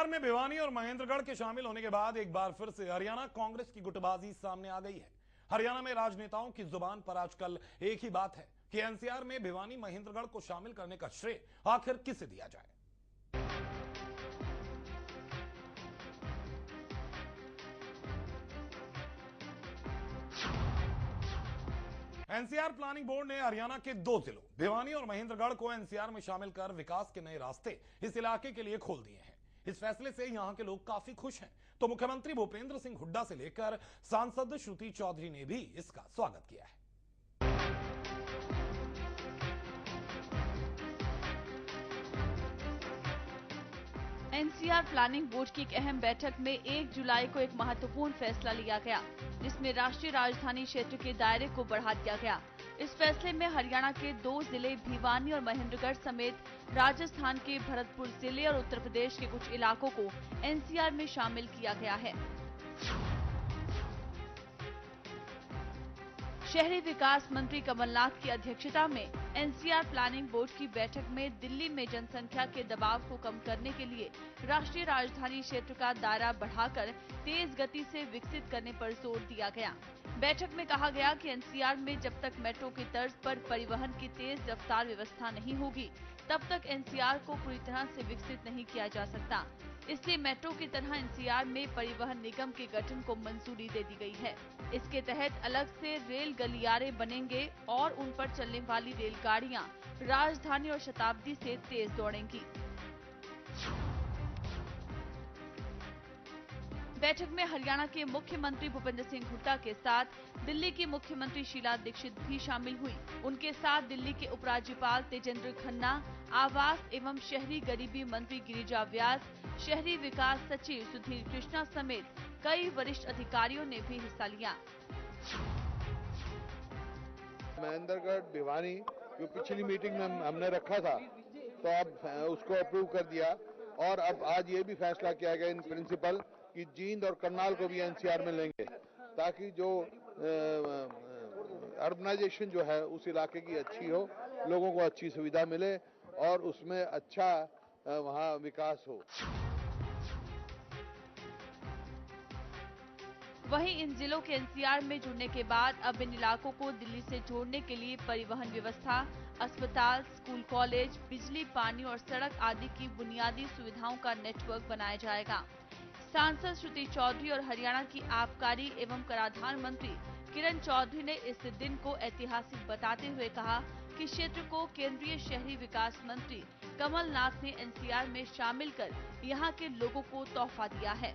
NCR में भिवानी और महेंद्रगढ़ के शामिल होने के बाद एक बार फिर से हरियाणा कांग्रेस की गुटबाजी सामने आ गई है। हरियाणा में राजनेताओं की जुबान पर आजकल एक ही बात है कि एनसीआर में भिवानी महेंद्रगढ़ को शामिल करने का श्रेय आखिर किसे दिया जाए। एनसीआर प्लानिंग बोर्ड ने हरियाणा के 2 जिलों भिवानी और महेंद्रगढ़ को एनसीआर में शामिल कर विकास के नए रास्ते इस इलाके के लिए खोल दिए हैं। इस फैसले से यहां के लोग काफी खुश हैं, तो मुख्यमंत्री भूपेंद्र सिंह हुड्डा से लेकर सांसद श्रुति चौधरी ने भी इसका स्वागत किया है। एनसीआर प्लानिंग बोर्ड की एक अहम बैठक में 1 जुलाई को एक महत्वपूर्ण फैसला लिया गया, जिसमें राष्ट्रीय राजधानी क्षेत्र के दायरे को बढ़ा दिया गया। इस फैसले में हरियाणा के 2 जिले भिवानी और महेंद्रगढ़ समेत राजस्थान के भरतपुर जिले और उत्तर प्रदेश के कुछ इलाकों को एनसीआर में शामिल किया गया है। शहरी विकास मंत्री कमलनाथ की अध्यक्षता में एनसीआर प्लानिंग बोर्ड की बैठक में दिल्ली में जनसंख्या के दबाव को कम करने के लिए राष्ट्रीय राजधानी क्षेत्र का दायरा बढ़ाकर तेज गति से विकसित करने पर जोर दिया गया। बैठक में कहा गया कि एनसीआर में जब तक मेट्रो की तर्ज पर परिवहन की तेज रफ्तार व्यवस्था नहीं होगी, तब तक एनसीआर को पूरी तरह से विकसित नहीं किया जा सकता। इसलिए मेट्रो की तरह एनसीआर में परिवहन निगम के गठन को मंजूरी दे दी गई है। इसके तहत अलग से रेल गलियारे बनेंगे और उन पर चलने वाली रेलगाड़ियां राजधानी और शताब्दी से तेज दौड़ेंगी। बैठक में हरियाणा के मुख्यमंत्री भूपेंद्र सिंह हुड्डा के साथ दिल्ली की मुख्यमंत्री शीला दीक्षित भी शामिल हुई। उनके साथ दिल्ली के उपराज्यपाल तेजेंद्र खन्ना, आवास एवं शहरी गरीबी मंत्री गिरिजा व्यास, शहरी विकास सचिव सुधीर कृष्णा समेत कई वरिष्ठ अधिकारियों ने भी हिस्सा लिया। महेंद्रगढ़ भिवानी जो पिछली मीटिंग में हमने रखा था, तो अब उसको अप्रूव कर दिया और अब आज ये भी फैसला किया गया इन प्रिंसिपल कि जींद और करनाल को भी एनसीआर में लेंगे, ताकि जो अर्बनाइजेशन जो है उस इलाके की अच्छी हो, लोगों को अच्छी सुविधा मिले और उसमें अच्छा वहाँ विकास हो। वहीं इन जिलों के एनसीआर में जुड़ने के बाद अब इन इलाकों को दिल्ली से जोड़ने के लिए परिवहन व्यवस्था, अस्पताल, स्कूल, कॉलेज, बिजली, पानी और सड़क आदि की बुनियादी सुविधाओं का नेटवर्क बनाया जाएगा। सांसद श्रुति चौधरी और हरियाणा की आबकारी एवं कराधान मंत्री किरण चौधरी ने इस दिन को ऐतिहासिक बताते हुए कहा कि क्षेत्र को केंद्रीय शहरी विकास मंत्री कमलनाथ ने एनसीआर में शामिल कर यहां के लोगों को तोहफा दिया है।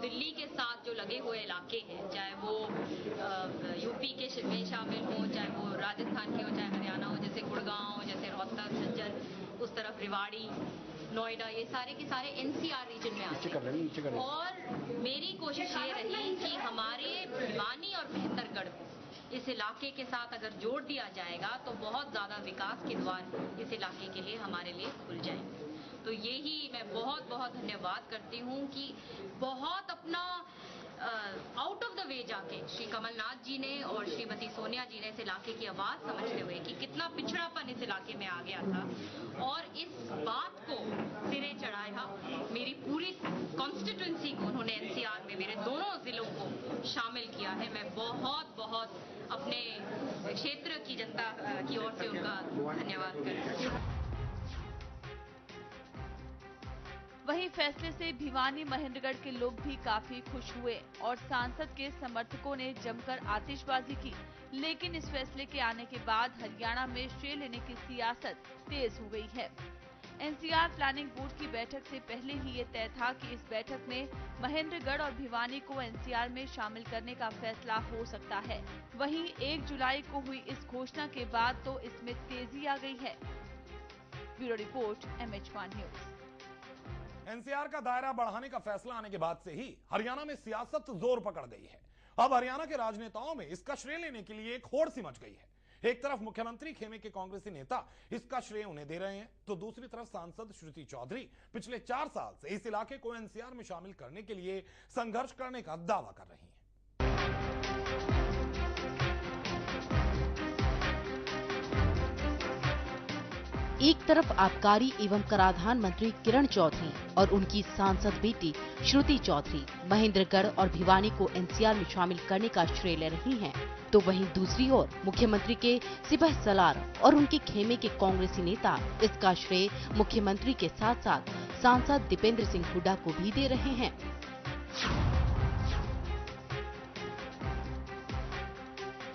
दिल्ली के साथ जो लगे हुए इलाके हैं, चाहे वो यूपी के में शामिल हो, चाहे वो राजस्थान के हो, चाहे हरियाणा हो, जैसे गुड़गांव, जैसे रोहतक, झज्जर, उस तरफ रेवाड़ी, नोएडा, ये सारे के सारे एनसीआर रीजन में आते हैं। और मेरी कोशिश ये रही कि हमारे भिवानी और महेंद्रगढ़ इस इलाके के साथ अगर जोड़ दिया जाएगा तो बहुत ज्यादा विकास के द्वार इस इलाके के लिए हमारे लिए खुल जाएंगे। तो यही मैं बहुत बहुत धन्यवाद करती हूँ कि बहुत अपना आउट ऑफ द वे जाके श्री कमलनाथ जी ने और श्रीमती सोनिया जी ने इस इलाके की आवाज समझते हुए कि कितना पिछड़ापन इस इलाके में आ गया था और इस बात को सिरे चढ़ाया। मेरी पूरी कॉन्स्टिट्यूंसी को उन्होंने एनसीआर में मेरे दोनों जिलों को शामिल किया है। मैं बहुत बहुत अपने क्षेत्र की जनता की ओर से उनका धन्यवाद करती हूँ। वहीं फैसले से भिवानी महेंद्रगढ़ के लोग भी काफी खुश हुए और सांसद के समर्थकों ने जमकर आतिशबाजी की। लेकिन इस फैसले के आने के बाद हरियाणा में श्रेय लेने की सियासत तेज हो गई है। एनसीआर प्लानिंग बोर्ड की बैठक से पहले ही ये तय था कि इस बैठक में महेंद्रगढ़ और भिवानी को एनसीआर में शामिल करने का फैसला हो सकता है। वहीं 1 जुलाई को हुई इस घोषणा के बाद तो इसमें तेजी आ गई है। Bureau report, MH1 news. NCR का दायरा बढ़ाने का फैसला आने के बाद से ही हरियाणा में सियासत जोर पकड़ गई है। अब हरियाणा के राजनेताओं में इसका श्रेय लेने के लिए एक होड़ सी मच गई है। एक तरफ मुख्यमंत्री खेमे के कांग्रेसी नेता इसका श्रेय उन्हें दे रहे हैं, तो दूसरी तरफ सांसद श्रुति चौधरी पिछले 4 साल से इस इलाके को एनसीआर में शामिल करने के लिए संघर्ष करने का दावा कर रही हैं। एक तरफ आबकारी एवं कराधान मंत्री किरण चौधरी और उनकी सांसद बेटी श्रुति चौधरी महेंद्रगढ़ और भिवानी को एनसीआर में शामिल करने का श्रेय ले रही हैं, तो वहीं दूसरी ओर मुख्यमंत्री के सिपह सलार और उनके खेमे के कांग्रेसी नेता इसका श्रेय मुख्यमंत्री के साथ साथ सांसद दीपेंद्र सिंह हुड्डा को भी दे रहे हैं।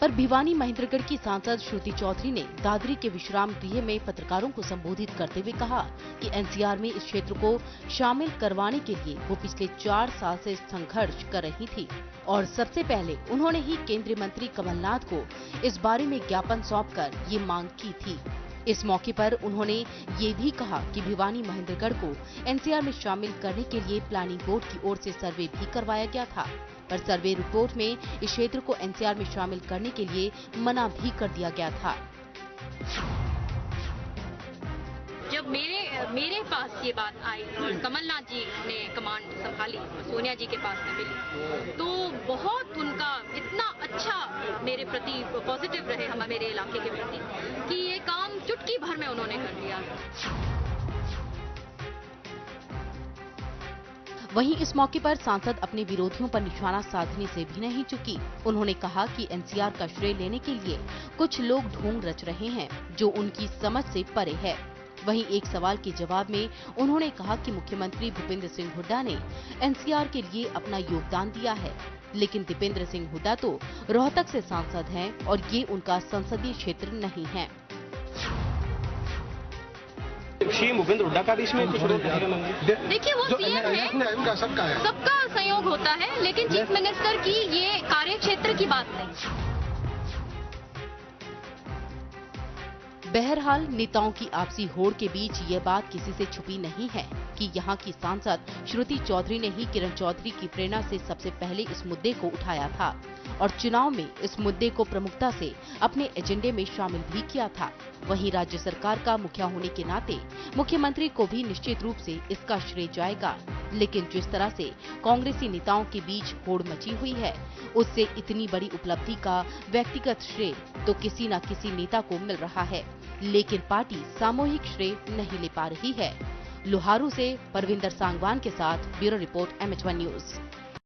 पर भिवानी महेंद्रगढ़ की सांसद श्रुति चौधरी ने दादरी के विश्राम गृह में पत्रकारों को संबोधित करते हुए कहा कि एनसीआर में इस क्षेत्र को शामिल करवाने के लिए वो पिछले 4 साल से संघर्ष कर रही थी और सबसे पहले उन्होंने ही केंद्रीय मंत्री कमलनाथ को इस बारे में ज्ञापन सौंपकर ये मांग की थी। इस मौके पर उन्होंने ये भी कहा कि भिवानी महेंद्रगढ़ को एनसीआर में शामिल करने के लिए प्लानिंग बोर्ड की ओर से सर्वे भी करवाया गया था, पर सर्वे रिपोर्ट में इस क्षेत्र को एनसीआर में शामिल करने के लिए मना भी कर दिया गया था। जब मेरे पास ये बात आई और कमलनाथ जी ने कमांड संभाली, सोनिया जी के पास में मिली, तो बहुत उनका इतना अच्छा मेरे प्रति पॉजिटिव रहे हम मेरे इलाके के प्रति कि ये काम चुटकी भर में उन्होंने कर दिया। वहीं इस मौके पर सांसद अपने विरोधियों पर निशाना साधने से भी नहीं चुकी। उन्होंने कहा कि एनसीआर का श्रेय लेने के लिए कुछ लोग ढोंग रच रहे हैं जो उनकी समझ से परे है। वहीं एक सवाल के जवाब में उन्होंने कहा कि मुख्यमंत्री भूपेंद्र सिंह हुड्डा ने एनसीआर के लिए अपना योगदान दिया है, लेकिन दीपेंद्र सिंह हुड्डा तो रोहतक से सांसद हैं और ये उनका संसदीय क्षेत्र नहीं है। भूपेंद्र हुड्डा का भी इसमें कुछ रोल रहेगा? देखिए, वो सीएम है, सबका सहयोग होता है, लेकिन चीफ मिनिस्टर की ये कार्य क्षेत्र की बात नहीं। बहरहाल नेताओं की आपसी होड़ के बीच ये बात किसी से छुपी नहीं है कि यहाँ की सांसद श्रुति चौधरी ने ही किरण चौधरी की प्रेरणा से सबसे पहले इस मुद्दे को उठाया था और चुनाव में इस मुद्दे को प्रमुखता से अपने एजेंडे में शामिल भी किया था। वहीं राज्य सरकार का मुखिया होने के नाते मुख्यमंत्री को भी निश्चित रूप से इसका श्रेय जाएगा, लेकिन जिस तरह से कांग्रेसी नेताओं के बीच होड़ मची हुई है, उससे इतनी बड़ी उपलब्धि का व्यक्तिगत श्रेय तो किसी न किसी नेता को मिल रहा है, लेकिन पार्टी सामूहिक श्रेय नहीं ले पा रही है। लोहारू से परविंदर सांगवान के साथ ब्यूरो रिपोर्ट MH1 न्यूज।